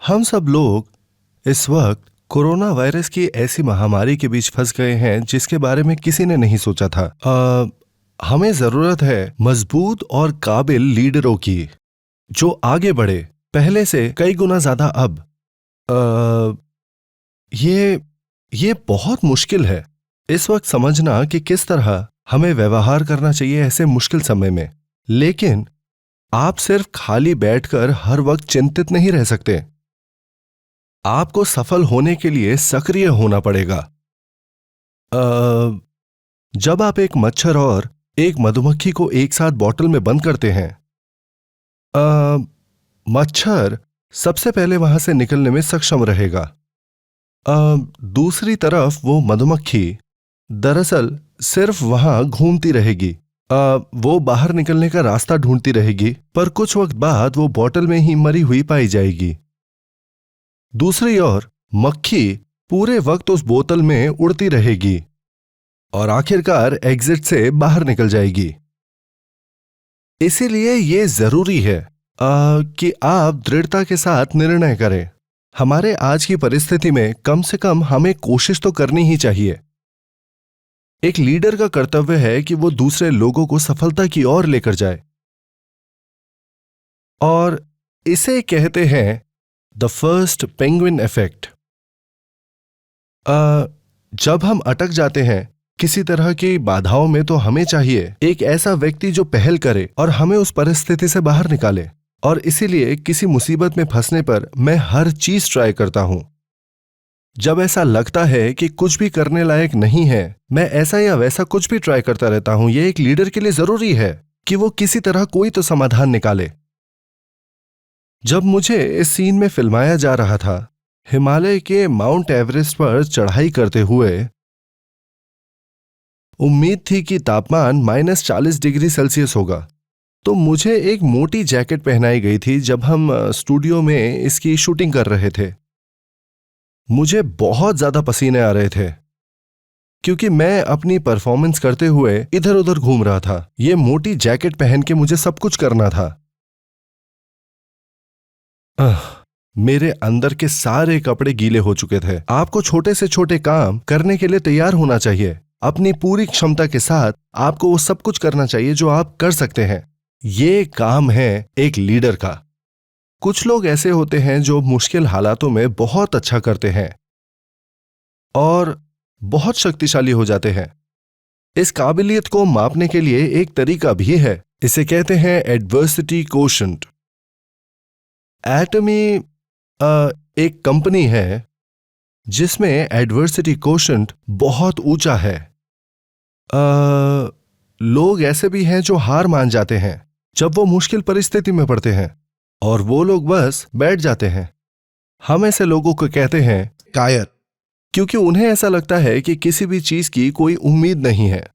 हम सब लोग इस वक्त कोरोना वायरस की ऐसी महामारी के बीच फंस गए हैं जिसके बारे में किसी ने नहीं सोचा था। हमें जरूरत है मजबूत और काबिल लीडरों की जो आगे बढ़े, पहले से कई गुना ज्यादा। अब ये बहुत मुश्किल है इस वक्त समझना कि किस तरह हमें व्यवहार करना चाहिए ऐसे मुश्किल समय में। लेकिन आप सिर्फ खाली बैठकर हर वक्त चिंतित नहीं रह सकते। आपको सफल होने के लिए सक्रिय होना पड़ेगा। जब आप एक मच्छर और एक मधुमक्खी को एक साथ बॉटल में बंद करते हैं, मच्छर सबसे पहले वहां से निकलने में सक्षम रहेगा। दूसरी तरफ वो मधुमक्खी दरअसल सिर्फ वहां घूमती रहेगी। वो बाहर निकलने का रास्ता ढूंढती रहेगी, पर कुछ वक्त बाद वो बॉटल में ही मरी हुई पाई जाएगी। दूसरी ओर मक्खी पूरे वक्त उस बोतल में उड़ती रहेगी और आखिरकार एग्जिट से बाहर निकल जाएगी। इसीलिए ये जरूरी है कि आप दृढ़ता के साथ निर्णय करें। हमारे आज की परिस्थिति में कम से कम हमें कोशिश तो करनी ही चाहिए। एक लीडर का कर्तव्य है कि वो दूसरे लोगों को सफलता की ओर लेकर जाए, और इसे कहते हैं द फर्स्ट पेंगुइन इफेक्ट। जब हम अटक जाते हैं किसी तरह की बाधाओं में, तो हमें चाहिए एक ऐसा व्यक्ति जो पहल करे और हमें उस परिस्थिति से बाहर निकाले। और इसीलिए किसी मुसीबत में फंसने पर मैं हर चीज ट्राई करता हूं। जब ऐसा लगता है कि कुछ भी करने लायक नहीं है, मैं ऐसा या वैसा कुछ भी ट्राई करता रहता हूं। यह एक लीडर के लिए जरूरी है कि वो किसी तरह कोई तो समाधान निकाले। जब मुझे इस सीन में फिल्माया जा रहा था, हिमालय के माउंट एवरेस्ट पर चढ़ाई करते हुए, उम्मीद थी कि तापमान -40 डिग्री सेल्सियस होगा, तो मुझे एक मोटी जैकेट पहनाई गई थी जब हम स्टूडियो में इसकी शूटिंग कर रहे थे। मुझे बहुत ज्यादा पसीने आ रहे थे क्योंकि मैं अपनी परफॉर्मेंस करते हुए इधर उधर घूम रहा था। ये मोटी जैकेट पहन के मुझे सब कुछ करना था। मेरे अंदर के सारे कपड़े गीले हो चुके थे। आपको छोटे से छोटे काम करने के लिए तैयार होना चाहिए। अपनी पूरी क्षमता के साथ आपको वो सब कुछ करना चाहिए जो आप कर सकते हैं। ये काम है एक लीडर का। कुछ लोग ऐसे होते हैं जो मुश्किल हालातों में बहुत अच्छा करते हैं और बहुत शक्तिशाली हो जाते हैं। इस काबिलियत को मापने के लिए एक तरीका भी है। इसे कहते हैं एडवर्सिटी कोशेंट। एटमी एक कंपनी है जिसमें एडवर्सिटी कोशेंट बहुत ऊंचा है। लोग ऐसे भी हैं जो हार मान जाते हैं जब वो मुश्किल परिस्थिति में पड़ते हैं, और वो लोग बस बैठ जाते हैं। हम ऐसे लोगों को कहते हैं कायर, क्योंकि उन्हें ऐसा लगता है कि किसी भी चीज की कोई उम्मीद नहीं है।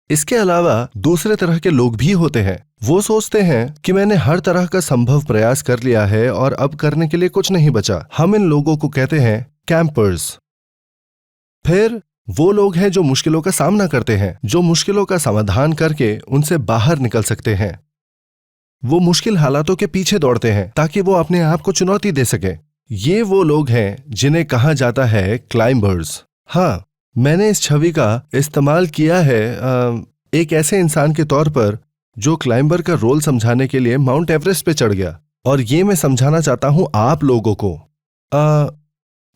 इसके अलावा दूसरे तरह के लोग भी होते हैं। वो सोचते हैं कि मैंने हर तरह का संभव प्रयास कर लिया है और अब करने के लिए कुछ नहीं बचा। हम इन लोगों को कहते हैं कैंपर्स। फिर वो लोग हैं जो मुश्किलों का सामना करते हैं, जो मुश्किलों का समाधान करके उनसे बाहर निकल सकते हैं। वो मुश्किल हालातों के पीछे दौड़ते हैं ताकि वो अपने आप को चुनौती दे सके। ये वो लोग हैं जिन्हें कहा जाता है क्लाइंबर्स। हाँ, मैंने इस छवि का इस्तेमाल किया है एक ऐसे इंसान के तौर पर जो क्लाइंबर का रोल समझाने के लिए माउंट एवरेस्ट पे चढ़ गया। और ये मैं समझाना चाहता हूं आप लोगों को।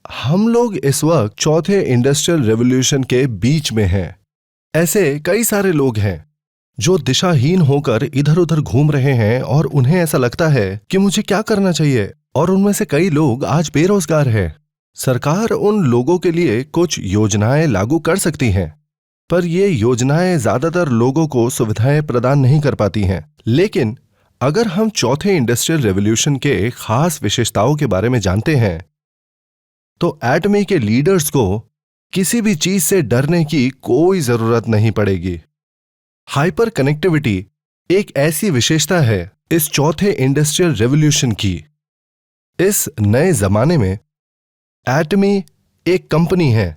हम लोग इस वक्त चौथे इंडस्ट्रियल रेवोल्यूशन के बीच में हैं। ऐसे कई सारे लोग हैं जो दिशाहीन होकर इधर उधर घूम रहे हैं और उन्हें ऐसा लगता है कि मुझे क्या करना चाहिए। और उनमें से कई लोग आज बेरोजगार हैं। सरकार उन लोगों के लिए कुछ योजनाएं लागू कर सकती हैं, पर ये योजनाएं ज्यादातर लोगों को सुविधाएं प्रदान नहीं कर पाती हैं। लेकिन अगर हम चौथे इंडस्ट्रियल रेवोल्यूशन के खास विशेषताओं के बारे में जानते हैं, तो एटमी के लीडर्स को किसी भी चीज से डरने की कोई जरूरत नहीं पड़ेगी। हाइपर कनेक्टिविटी एक ऐसी विशेषता है इस चौथे इंडस्ट्रियल रेवोल्यूशन की। इस नए जमाने में एटमी एक कंपनी है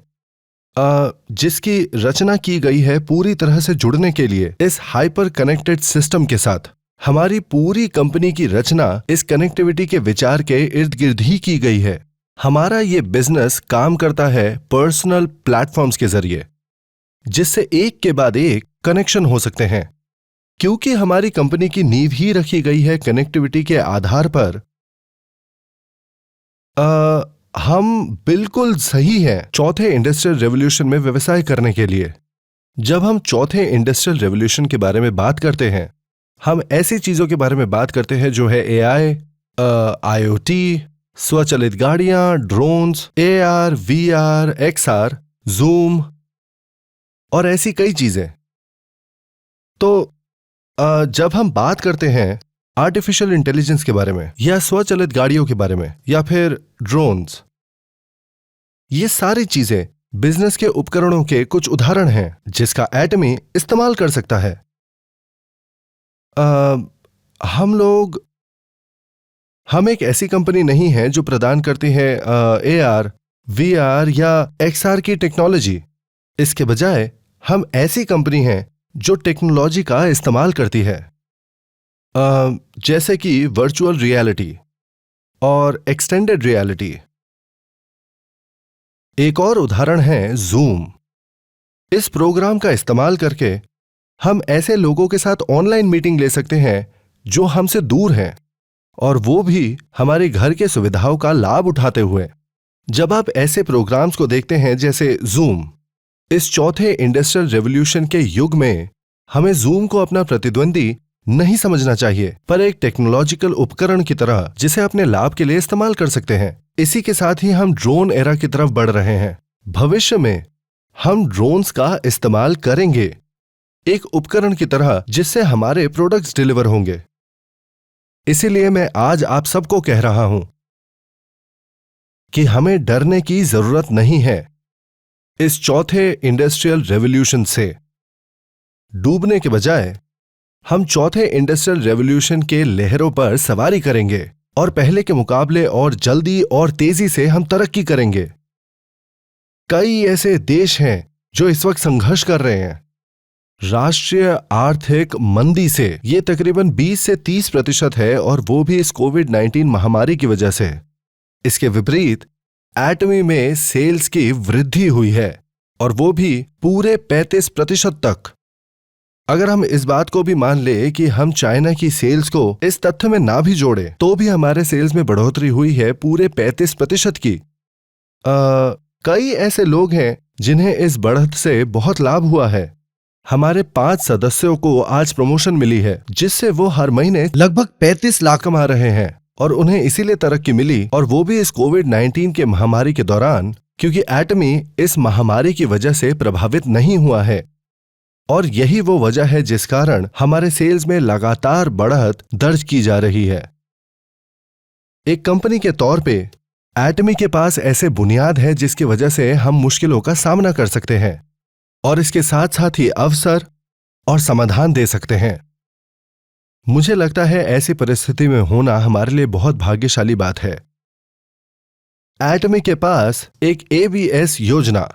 जिसकी रचना की गई है पूरी तरह से जुड़ने के लिए इस हाइपर कनेक्टेड सिस्टम के साथ। हमारी पूरी कंपनी की रचना इस कनेक्टिविटी के विचार के इर्द गिर्द ही की गई है। हमारा ये बिजनेस काम करता है पर्सनल प्लेटफॉर्म्स के जरिए, जिससे एक के बाद एक कनेक्शन हो सकते हैं। क्योंकि हमारी कंपनी की नींव ही रखी गई है कनेक्टिविटी के आधार पर, हम बिल्कुल सही हैं चौथे इंडस्ट्रियल रेवोल्यूशन में व्यवसाय करने के लिए। जब हम चौथे इंडस्ट्रियल रेवोल्यूशन के बारे में बात करते हैं, हम ऐसी चीजों के बारे में बात करते हैं जो है एआई, आईओटी, स्वचालित गाड़ियां, drones, AR, VR, XR, Zoom और ऐसी कई चीजें। तो जब हम बात करते हैं आर्टिफिशियल इंटेलिजेंस के बारे में या स्वचालित गाड़ियों के बारे में या फिर ड्रोन्स, ये सारी चीजें बिजनेस के उपकरणों के कुछ उदाहरण हैं जिसका एटमी इस्तेमाल कर सकता है। हम एक ऐसी कंपनी नहीं है जो प्रदान करती है एआर, वीआर या एक्सआर की टेक्नोलॉजी। इसके बजाय हम ऐसी कंपनी हैं जो टेक्नोलॉजी का इस्तेमाल करती है, जैसे कि वर्चुअल रियलिटी और एक्सटेंडेड रियलिटी। एक और उदाहरण है जूम। इस प्रोग्राम का इस्तेमाल करके हम ऐसे लोगों के साथ ऑनलाइन मीटिंग ले सकते हैं जो हमसे दूर हैं, और वो भी हमारे घर के सुविधाओं का लाभ उठाते हुए। जब आप ऐसे प्रोग्राम्स को देखते हैं जैसे जूम, इस चौथे इंडस्ट्रियल रेवोल्यूशन के युग में हमें जूम को अपना प्रतिद्वंदी नहीं समझना चाहिए, पर एक टेक्नोलॉजिकल उपकरण की तरह जिसे अपने लाभ के लिए इस्तेमाल कर सकते हैं। इसी के साथ ही हम ड्रोन एरा की तरफ बढ़ रहे हैं। भविष्य में हम ड्रोन्स का इस्तेमाल करेंगे एक उपकरण की तरह जिससे हमारे प्रोडक्ट्स डिलीवर होंगे। इसीलिए मैं आज आप सबको कह रहा हूं कि हमें डरने की जरूरत नहीं है इस चौथे इंडस्ट्रियल रेवोल्यूशन से। डूबने के बजाय हम चौथे इंडस्ट्रियल रेवोल्यूशन के लहरों पर सवारी करेंगे और पहले के मुकाबले और जल्दी और तेजी से हम तरक्की करेंगे। कई ऐसे देश हैं जो इस वक्त संघर्ष कर रहे हैं राष्ट्रीय आर्थिक मंदी से। ये तकरीबन 20 से 30% है, और वो भी इस कोविड-19 महामारी की वजह से। इसके विपरीत एटमी में सेल्स की वृद्धि हुई है, और वो भी पूरे 35% तक। अगर हम इस बात को भी मान ले कि हम चाइना की सेल्स को इस तथ्य में ना भी जोड़े, तो भी हमारे सेल्स में बढ़ोतरी हुई है पूरे 35% की। कई ऐसे लोग हैं जिन्हें इस बढ़त से बहुत लाभ हुआ है। हमारे 5 सदस्यों को आज प्रमोशन मिली है, जिससे वो हर महीने लगभग 35 लाख कमा रहे हैं, और उन्हें इसीलिए तरक्की मिली, और वो भी इस कोविड-19 के महामारी के दौरान, क्योंकि एटमी इस महामारी की वजह से प्रभावित नहीं हुआ है। और यही वो वजह है जिस कारण हमारे सेल्स में लगातार बढ़त दर्ज की जा रही है। एक कंपनी के तौर पे एटमी के पास ऐसे बुनियाद है जिसकी वजह से हम मुश्किलों का सामना कर सकते हैं, और इसके साथ साथ ही अवसर और समाधान दे सकते हैं। मुझे लगता है ऐसी परिस्थिति में होना हमारे लिए बहुत भाग्यशाली बात है। एटमी के पास एक एबीएस योजना।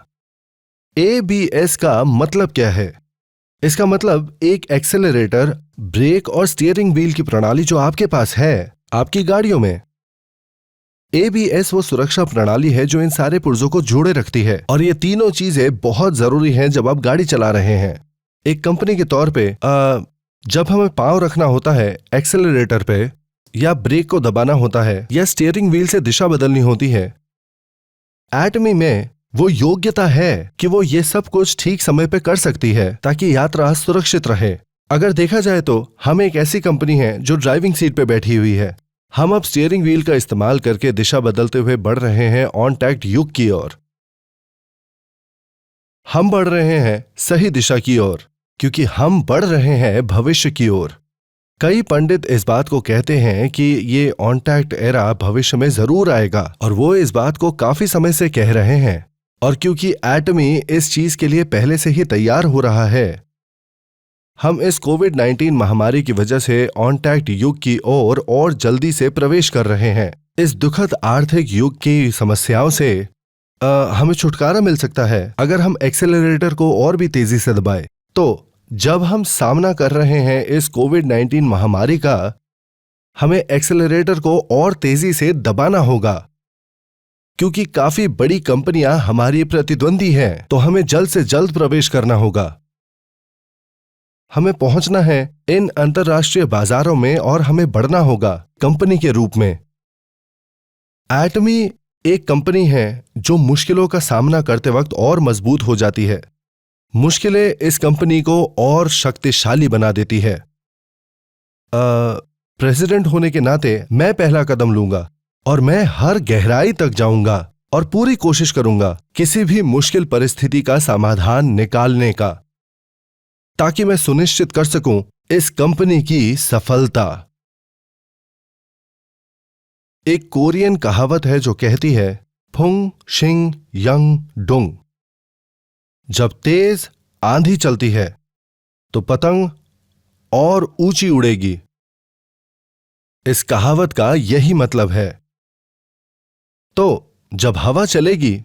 एबीएस का मतलब क्या है? इसका मतलब एक एक्सेलरेटर, ब्रेक और स्टीयरिंग व्हील की प्रणाली जो आपके पास है आपकी गाड़ियों में। एबीएस वो सुरक्षा प्रणाली है जो इन सारे पुर्जों को जोड़े रखती है, और ये तीनों चीजें बहुत जरूरी हैं जब आप गाड़ी चला रहे हैं। एक कंपनी के तौर पे जब हमें पांव रखना होता है एक्सेलरेटर पे, या ब्रेक को दबाना होता है, या स्टीयरिंग व्हील से दिशा बदलनी होती है, एटमी में वो योग्यता है कि वो ये सब कुछ ठीक समय पे कर सकती है ताकि यात्रा सुरक्षित रहे। अगर देखा जाए तो हम एक ऐसी कंपनी है जो ड्राइविंग सीट पे बैठी हुई है। हम अब स्टीयरिंग व्हील का इस्तेमाल करके दिशा बदलते हुए बढ़ रहे हैं ऑनटैक्ट युग की ओर। हम बढ़ रहे हैं सही दिशा की ओर, क्योंकि हम बढ़ रहे हैं भविष्य की ओर। कई पंडित इस बात को कहते हैं कि ये ऑनटैक्ट एरा भविष्य में जरूर आएगा, और वो इस बात को काफी समय से कह रहे हैं। और क्योंकि एटमी इस चीज के लिए पहले से ही तैयार हो रहा है, हम इस कोविड-19 महामारी की वजह से ऑनटैक्ट युग की ओर और जल्दी से प्रवेश कर रहे हैं। इस दुखद आर्थिक युग की समस्याओं से हमें छुटकारा मिल सकता है अगर हम एक्सेलरेटर को और भी तेजी से दबाएं। तो जब हम सामना कर रहे हैं इस कोविड-19 महामारी का, हमें एक्सेलरेटर को और तेजी से दबाना होगा, क्योंकि काफी बड़ी कंपनियां हमारी प्रतिद्वंदी हैं, तो हमें जल्द से जल्द प्रवेश करना होगा। हमें पहुंचना है इन अंतर्राष्ट्रीय बाजारों में और हमें बढ़ना होगा कंपनी के रूप में। एटमी एक कंपनी है जो मुश्किलों का सामना करते वक्त और मजबूत हो जाती है। मुश्किलें इस कंपनी को और शक्तिशाली बना देती है। प्रेसिडेंट होने के नाते मैं पहला कदम लूंगा और मैं हर गहराई तक जाऊंगा और पूरी कोशिश करूंगा किसी भी मुश्किल परिस्थिति का समाधान निकालने का, ताकि मैं सुनिश्चित कर सकूं इस कंपनी की सफलता। एक कोरियन कहावत है जो कहती है, फुंग शिंग यंग डुंग। जब तेज आंधी चलती है तो पतंग और ऊंची उड़ेगी। इस कहावत का यही मतलब है। तो जब हवा चलेगी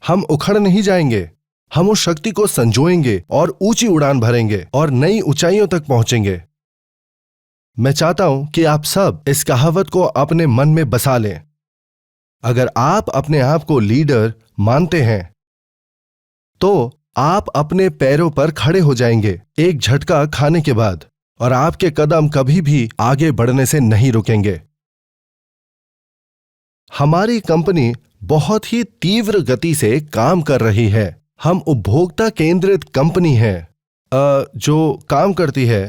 हम उखड़ नहीं जाएंगे, हम उस शक्ति को संजोएंगे और ऊंची उड़ान भरेंगे और नई ऊंचाइयों तक पहुंचेंगे। मैं चाहता हूं कि आप सब इस कहावत को अपने मन में बसा लें। अगर आप अपने आप को लीडर मानते हैं तो आप अपने पैरों पर खड़े हो जाएंगे एक झटका खाने के बाद, और आपके कदम कभी भी आगे बढ़ने से नहीं रुकेंगे। हमारी कंपनी बहुत ही तीव्र गति से काम कर रही है। हम उपभोक्ता केंद्रित कंपनी है जो काम करती है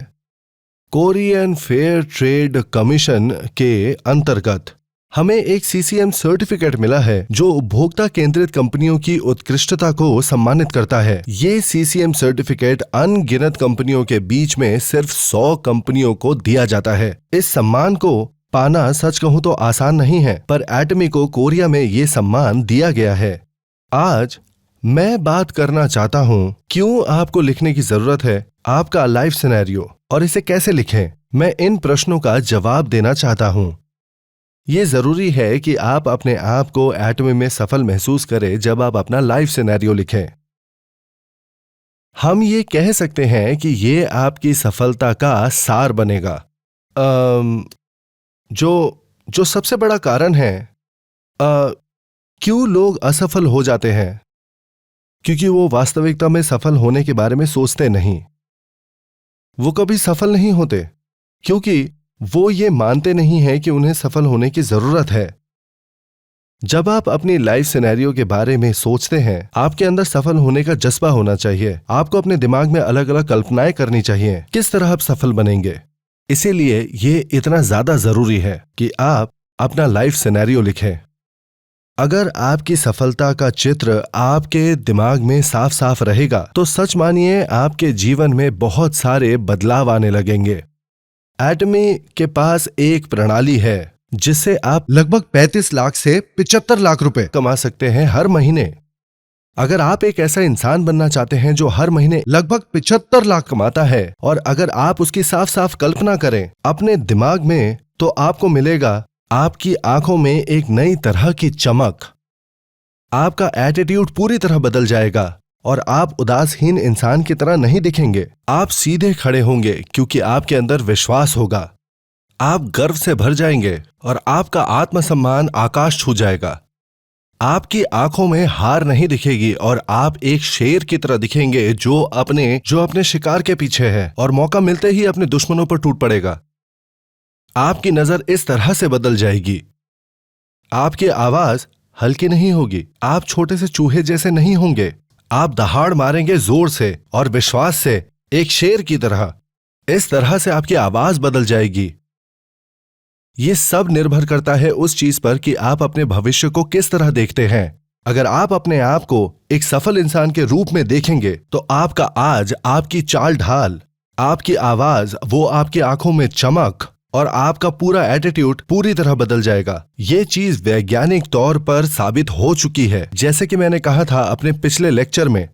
कोरियन फेयर ट्रेड कमीशन के अंतर्गत। हमें एक CCM सर्टिफिकेट मिला है जो उपभोक्ता केंद्रित कंपनियों की उत्कृष्टता को सम्मानित करता है। ये CCM सर्टिफिकेट अनगिनत कंपनियों के बीच में सिर्फ 100 कंपनियों को दिया जाता है। इस सम्मान को पाना सच कहूं तो आसान नहीं है, पर एटमी को कोरिया में ये सम्मान दिया गया है। आज मैं बात करना चाहता हूं क्यों आपको लिखने की जरूरत है आपका लाइफ सिनेरियो और इसे कैसे लिखें। मैं इन प्रश्नों का जवाब देना चाहता हूं। यह जरूरी है कि आप अपने आप को एटमी में सफल महसूस करें जब आप अपना लाइफ सिनेरियो लिखें। हम ये कह सकते हैं कि ये आपकी सफलता का सार बनेगा। जो सबसे बड़ा कारण है क्यों लोग असफल हो जाते हैं, क्योंकि वो वास्तविकता में सफल होने के बारे में सोचते नहीं। वो कभी सफल नहीं होते क्योंकि वो ये मानते नहीं हैं कि उन्हें सफल होने की जरूरत है। जब आप अपनी लाइफ सिनेरियो के बारे में सोचते हैं, आपके अंदर सफल होने का जज्बा होना चाहिए। आपको अपने दिमाग में अलग अलग कल्पनाएं करनी चाहिए किस तरह आप सफल बनेंगे। इसीलिए ये इतना ज्यादा जरूरी है कि आप अपना लाइफ सिनेरियो लिखें। अगर आपकी सफलता का चित्र आपके दिमाग में साफ साफ रहेगा तो सच मानिए आपके जीवन में बहुत सारे बदलाव आने लगेंगे। एटमी के पास एक प्रणाली है जिससे आप लगभग 35 लाख से 75 लाख रुपए कमा सकते हैं हर महीने। अगर आप एक ऐसा इंसान बनना चाहते हैं जो हर महीने लगभग 75 लाख कमाता है, और अगर आप उसकी साफ साफ कल्पना करें अपने दिमाग में, तो आपको मिलेगा आपकी आंखों में एक नई तरह की चमक। आपका एटीट्यूड पूरी तरह बदल जाएगा और आप उदासहीन इंसान की तरह नहीं दिखेंगे। आप सीधे खड़े होंगे क्योंकि आपके अंदर विश्वास होगा। आप गर्व से भर जाएंगे और आपका आत्मसम्मान आकाश छू जाएगा। आपकी आंखों में हार नहीं दिखेगी और आप एक शेर की तरह दिखेंगे जो अपने शिकार के पीछे है और मौका मिलते ही अपने दुश्मनों पर टूट पड़ेगा। आपकी नजर इस तरह से बदल जाएगी। आपकी आवाज हल्की नहीं होगी। आप छोटे से चूहे जैसे नहीं होंगे। आप दहाड़ मारेंगे जोर से और विश्वास से, एक शेर की तरह। इस तरह से आपकी आवाज बदल जाएगी। यह सब निर्भर करता है उस चीज पर कि आप अपने भविष्य को किस तरह देखते हैं। अगर आप अपने आप को एक सफल इंसान के रूप में देखेंगे तो आपका आज, आपकी चाल ढाल, आपकी आवाज, वो आपकी आंखों में चमक और आपका पूरा एटीट्यूड पूरी तरह बदल जाएगा। ये चीज वैज्ञानिक तौर पर साबित हो चुकी है। जैसे कि मैंने कहा था अपने पिछले लेक्चर में,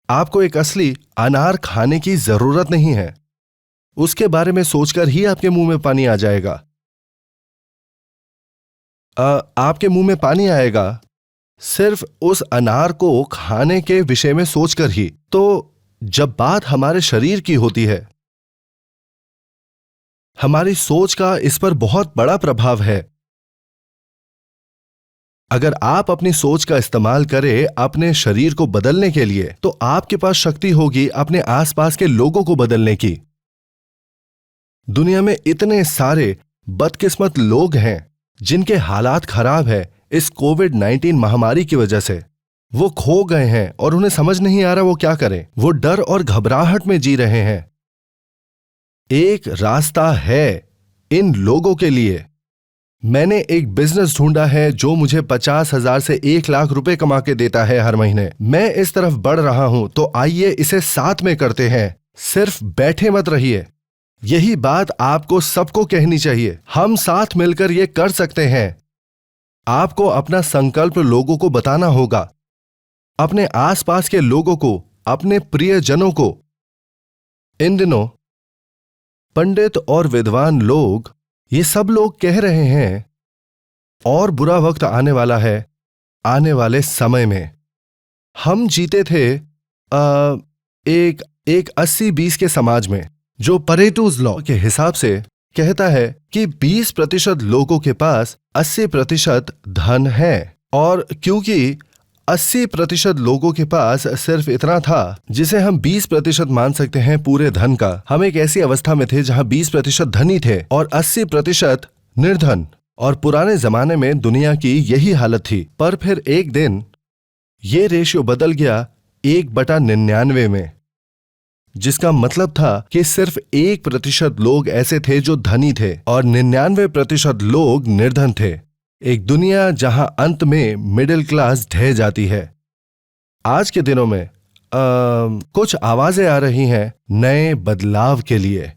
आपको एक असली अनार खाने की जरूरत नहीं है। उसके बारे में सोचकर ही आपके मुंह में पानी आ जाएगा। आपके मुंह में पानी आएगा सिर्फ उस अनार को खाने के विषय में सोचकर ही। तो जब बात हमारे शरीर की होती है, हमारी सोच का इस पर बहुत बड़ा प्रभाव है। अगर आप अपनी सोच का इस्तेमाल करें अपने शरीर को बदलने के लिए, तो आपके पास शक्ति होगी अपने आसपास के लोगों को बदलने की। दुनिया में इतने सारे बदकिस्मत लोग हैं जिनके हालात खराब है इस कोविड-19 महामारी की वजह से। वो खो गए हैं और उन्हें समझ नहीं आ रहा वो क्या करें। वो डर और घबराहट में जी रहे हैं। एक रास्ता है इन लोगों के लिए। मैंने एक बिजनेस ढूंढा है जो मुझे 50,000 से 1,00,000 रुपए कमा के देता है हर महीने। मैं इस तरफ बढ़ रहा हूं, तो आइए इसे साथ में करते हैं। सिर्फ बैठे मत रहिए। यही बात आपको सबको कहनी चाहिए। हम साथ मिलकर यह कर सकते हैं। आपको अपना संकल्प लोगों को बताना होगा, अपने आसपास के लोगों को, अपने प्रियजनों को। इन दिनों पंडित और विद्वान लोग, ये सब लोग कह रहे हैं और बुरा वक्त आने वाला है आने वाले समय में। हम जीते थे एक 80-20 के समाज में, जो परेटोज लॉ के हिसाब से कहता है कि 20% लोगों के पास 80% धन है। और क्योंकि 80% लोगों के पास सिर्फ इतना था जिसे हम 20% मान सकते हैं पूरे धन का, हम एक ऐसी अवस्था में थे जहां 20% धनी थे और 80% निर्धन। और पुराने जमाने में दुनिया की यही हालत थी। पर फिर एक दिन ये रेशियो बदल गया 1/99 में, जिसका मतलब था कि सिर्फ 1% लोग ऐसे थे जो धनी थे और 99% लोग निर्धन थे। एक दुनिया जहां अंत में मिडिल क्लास ढह जाती है। आज के दिनों में कुछ आवाजें आ रही हैं नए बदलाव के लिए।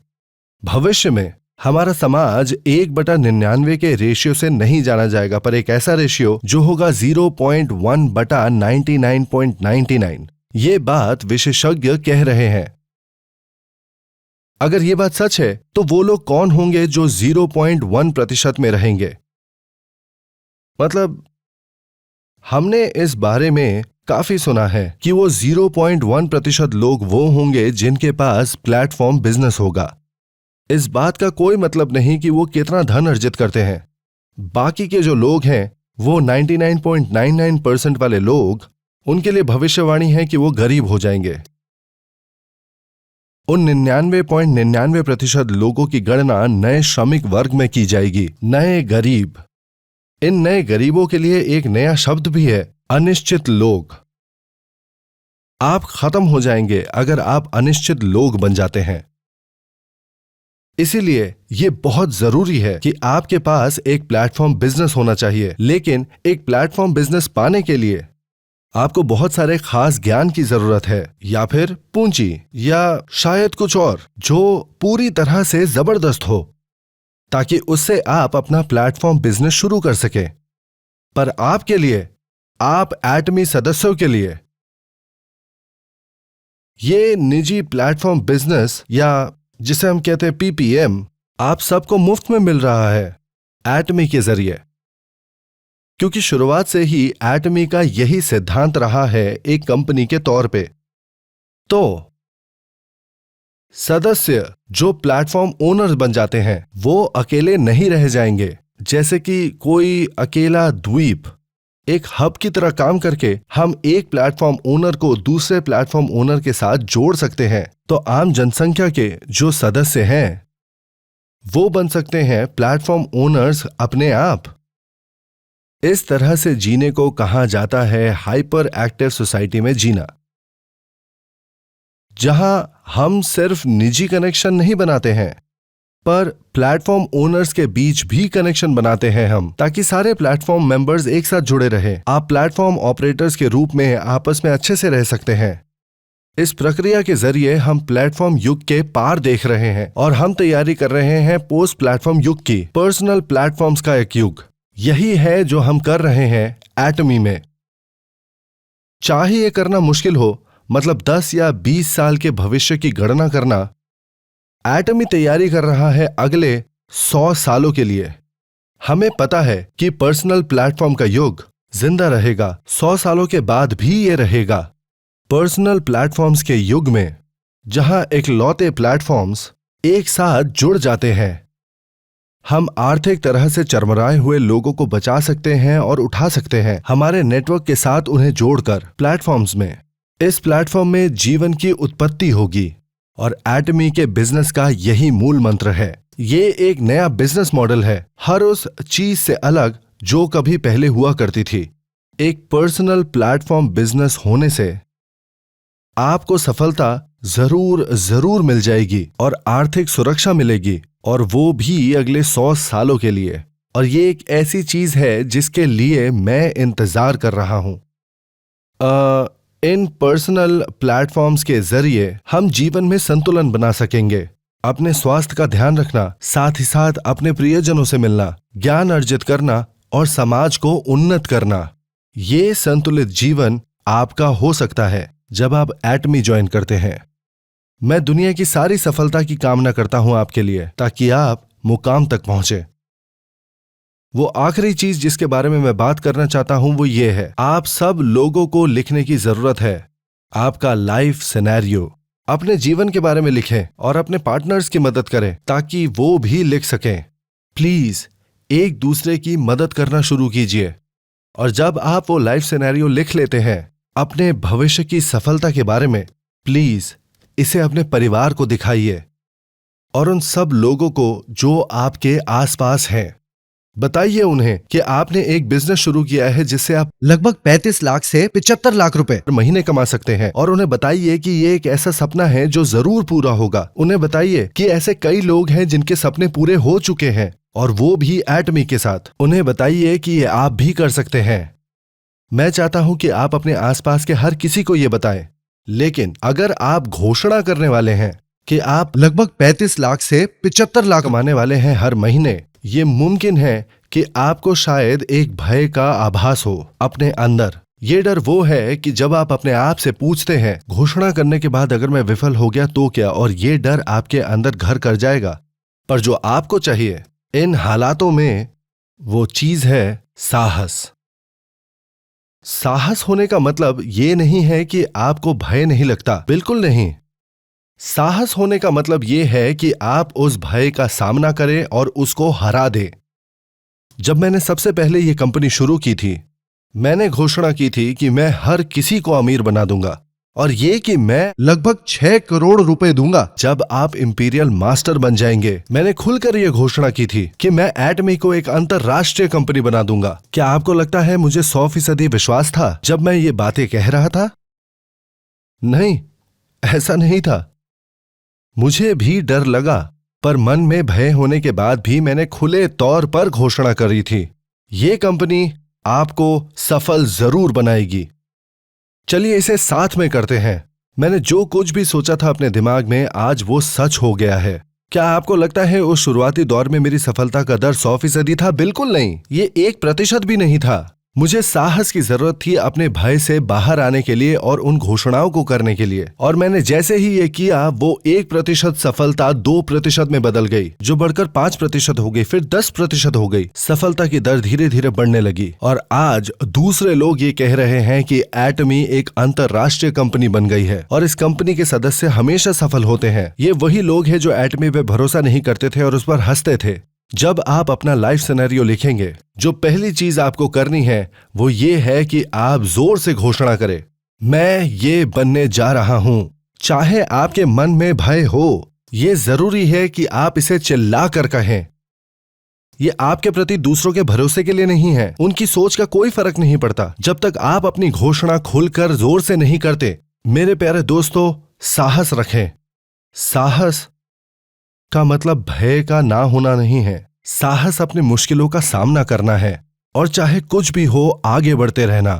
भविष्य में हमारा समाज 1/99 के रेशियो से नहीं जाना जाएगा, पर एक ऐसा रेशियो जो होगा 0.1/99.99। ये बात विशेषज्ञ कह रहे हैं। अगर ये बात सच है, तो वो लोग कौन होंगे जो 0.1% में रहेंगे? मतलब हमने इस बारे में काफी सुना है कि वो 0.1% लोग वो होंगे जिनके पास प्लेटफॉर्म बिजनेस होगा। इस बात का कोई मतलब नहीं कि वो कितना धन अर्जित करते हैं। बाकी के जो लोग हैं, वो 99.99% वाले लोग, उनके लिए भविष्यवाणी है कि वो गरीब हो जाएंगे। उन 99.99% लोगों की गणना नए श्रमिक वर्ग में की जाएगी, नए गरीब। इन नए गरीबों के लिए एक नया शब्द भी है, अनिश्चित लोग। आप खत्म हो जाएंगे अगर आप अनिश्चित लोग बन जाते हैं। इसीलिए यह बहुत जरूरी है कि आपके पास एक प्लेटफॉर्म बिजनेस होना चाहिए। लेकिन एक प्लेटफॉर्म बिजनेस पाने के लिए आपको बहुत सारे खास ज्ञान की जरूरत है, या फिर पूंजी, या शायद कुछ और जो पूरी तरह से जबरदस्त हो, ताकि उससे आप अपना प्लेटफॉर्म बिजनेस शुरू कर सकें। पर आपके लिए, आप एटमी सदस्यों के लिए, ये निजी प्लेटफॉर्म बिजनेस, या जिसे हम कहते हैं PPM, आप सबको मुफ्त में मिल रहा है एटमी के जरिए। क्योंकि शुरुआत से ही एटमी का यही सिद्धांत रहा है एक कंपनी के तौर पे। तो सदस्य जो प्लेटफॉर्म ओनर्स बन जाते हैं, वो अकेले नहीं रह जाएंगे। जैसे कि कोई अकेला द्वीप, एक हब की तरह काम करके हम एक प्लेटफॉर्म ओनर को दूसरे प्लेटफॉर्म ओनर के साथ जोड़ सकते हैं। तो आम जनसंख्या के जो सदस्य हैं, वो बन सकते हैं प्लेटफॉर्म ओनर्स अपने आप। इस तरह से जीने को कहा जाता है हाइपर एक्टिव सोसाइटी में जीना, जहां हम सिर्फ निजी कनेक्शन नहीं बनाते हैं, पर प्लेटफॉर्म ओनर्स के बीच भी कनेक्शन बनाते हैं हम, ताकि सारे प्लेटफॉर्म मेंबर्स एक साथ जुड़े रहें। आप प्लेटफॉर्म ऑपरेटर्स के रूप में आपस में अच्छे से रह सकते हैं। इस प्रक्रिया के जरिए हम प्लेटफॉर्म युग के पार देख रहे हैं और हम तैयारी कर रहे हैं पोस्ट प्लेटफॉर्म युग की, पर्सनल प्लेटफॉर्म्स का एक युग। यही है जो हम कर रहे हैं एटमी में। चाहे ये करना मुश्किल हो, मतलब 10 या 20 साल के भविष्य की गणना करना, एटमी तैयारी कर रहा है अगले 100 सालों के लिए। हमें पता है कि पर्सनल प्लेटफॉर्म का युग जिंदा रहेगा, 100 सालों के बाद भी ये रहेगा। पर्सनल प्लेटफॉर्म्स के युग में जहां इकलौते प्लेटफॉर्म्स एक साथ जुड़ जाते हैं। हम आर्थिक तरह से चरमराए हुए लोगों को बचा सकते हैं और उठा सकते हैं हमारे नेटवर्क के साथ उन्हें जोड़कर प्लेटफॉर्म्स में। इस प्लेटफॉर्म में जीवन की उत्पत्ति होगी और एटमी के बिजनेस का यही मूल मंत्र है। ये एक नया बिजनेस मॉडल है, हर उस चीज से अलग जो कभी पहले हुआ करती थी। एक पर्सनल प्लेटफॉर्म बिजनेस होने से आपको सफलता जरूर जरूर मिल जाएगी और आर्थिक सुरक्षा मिलेगी, और वो भी अगले 100 सालों के लिए। और ये एक ऐसी चीज है जिसके लिए मैं इंतजार कर रहा हूं। इन पर्सनल प्लेटफॉर्म्स के जरिए हम जीवन में संतुलन बना सकेंगे, अपने स्वास्थ्य का ध्यान रखना, साथ ही साथ अपने प्रियजनों से मिलना, ज्ञान अर्जित करना और समाज को उन्नत करना। ये संतुलित जीवन आपका हो सकता है जब आप एटमी ज्वाइन करते हैं। मैं दुनिया की सारी सफलता की कामना करता हूं आपके लिए, ताकि आप मुकाम तक पहुंचे। वो आखिरी चीज जिसके बारे में मैं बात करना चाहता हूं वो ये है, आप सब लोगों को लिखने की जरूरत है आपका लाइफ सिनेरियो। अपने जीवन के बारे में लिखें और अपने पार्टनर्स की मदद करें ताकि वो भी लिख सकें। प्लीज एक दूसरे की मदद करना शुरू कीजिए, और जब आप वो लाइफ सिनेरियो लिख लेते हैं अपने भविष्य की सफलता के बारे में, प्लीज इसे अपने परिवार को दिखाइए और उन सब लोगों को जो आपके आसपास हैं। बताइए उन्हें कि आपने एक बिजनेस शुरू किया है जिससे आप लगभग 35 लाख से 75 लाख रुपए महीने कमा सकते हैं, और उन्हें बताइए कि ये एक ऐसा सपना है जो जरूर पूरा होगा। उन्हें बताइए कि ऐसे कई लोग हैं जिनके सपने पूरे हो चुके हैं, और वो भी एटमी के साथ। उन्हें बताइए कि ये आप भी कर सकते हैं। मैं चाहता हूं कि आप अपने आसपास के हर किसी को ये बताएं, लेकिन अगर आप घोषणा करने वाले हैं कि आप लगभग 35 लाख से 75 लाख कमाने वाले हैं हर महीने, ये मुमकिन है कि आपको शायद एक भय का आभास हो अपने अंदर। ये डर वो है कि जब आप अपने आप से पूछते हैं घोषणा करने के बाद अगर मैं विफल हो गया तो क्या, और ये डर आपके अंदर घर कर जाएगा। पर जो आपको चाहिए इन हालातों में वो चीज है साहस। साहस होने का मतलब ये नहीं है कि आपको भय नहीं लगता, बिल्कुल नहीं। साहस होने का मतलब ये है कि आप उस भय का सामना करें और उसको हरा दें। जब मैंने सबसे पहले ये कंपनी शुरू की थी, मैंने घोषणा की थी कि मैं हर किसी को अमीर बना दूंगा, और ये कि मैं लगभग 6 करोड़ रुपए दूंगा। जब आप इंपीरियल मास्टर बन जाएंगे, मैंने खुलकर यह घोषणा की थी कि मैं एटमी को एक अंतरराष्ट्रीय कंपनी बना दूंगा। क्या आपको लगता है मुझे 100% विश्वास था जब मैं ये बातें कह रहा था? नहीं, ऐसा नहीं था। मुझे भी डर लगा, पर मन में भय होने के बाद भी मैंने खुले तौर पर घोषणा करी थी, ये कंपनी आपको सफल जरूर बनाएगी। चलिए इसे साथ में करते हैं। मैंने जो कुछ भी सोचा था अपने दिमाग में, आज वो सच हो गया है। क्या आपको लगता है उस शुरुआती दौर में मेरी सफलता का दर 100% था? बिल्कुल नहीं, ये 1% भी नहीं था। मुझे साहस की जरूरत थी अपने भय से बाहर आने के लिए और उन घोषणाओं को करने के लिए, और मैंने जैसे ही ये किया वो 1% सफलता 2% में बदल गई, जो बढ़कर 5% हो गई, फिर 10% हो गई। सफलता की दर धीरे धीरे बढ़ने लगी, और आज दूसरे लोग ये कह रहे हैं कि एटमी एक अंतरराष्ट्रीय कंपनी बन गई है और इस कंपनी के सदस्य हमेशा सफल होते हैं। ये वही लोग हैं जो एटमी पे भरोसा नहीं करते थे और उस पर हंसते थे। जब आप अपना लाइफ सिनेरियो लिखेंगे, जो पहली चीज आपको करनी है वो ये है कि आप जोर से घोषणा करें, मैं ये बनने जा रहा हूं। चाहे आपके मन में भय हो, ये जरूरी है कि आप इसे चिल्ला कर कहें। ये आपके प्रति दूसरों के भरोसे के लिए नहीं है, उनकी सोच का कोई फर्क नहीं पड़ता जब तक आप अपनी घोषणा खुलकर जोर से नहीं करते। मेरे प्यारे दोस्तों, साहस रखें। साहस का मतलब भय का ना होना नहीं है। साहस अपनी मुश्किलों का सामना करना है, और चाहे कुछ भी हो आगे बढ़ते रहना।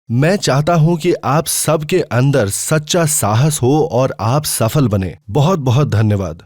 मैं चाहता हूं कि आप सबके अंदर सच्चा साहस हो और आप सफल बने। बहुत बहुत धन्यवाद।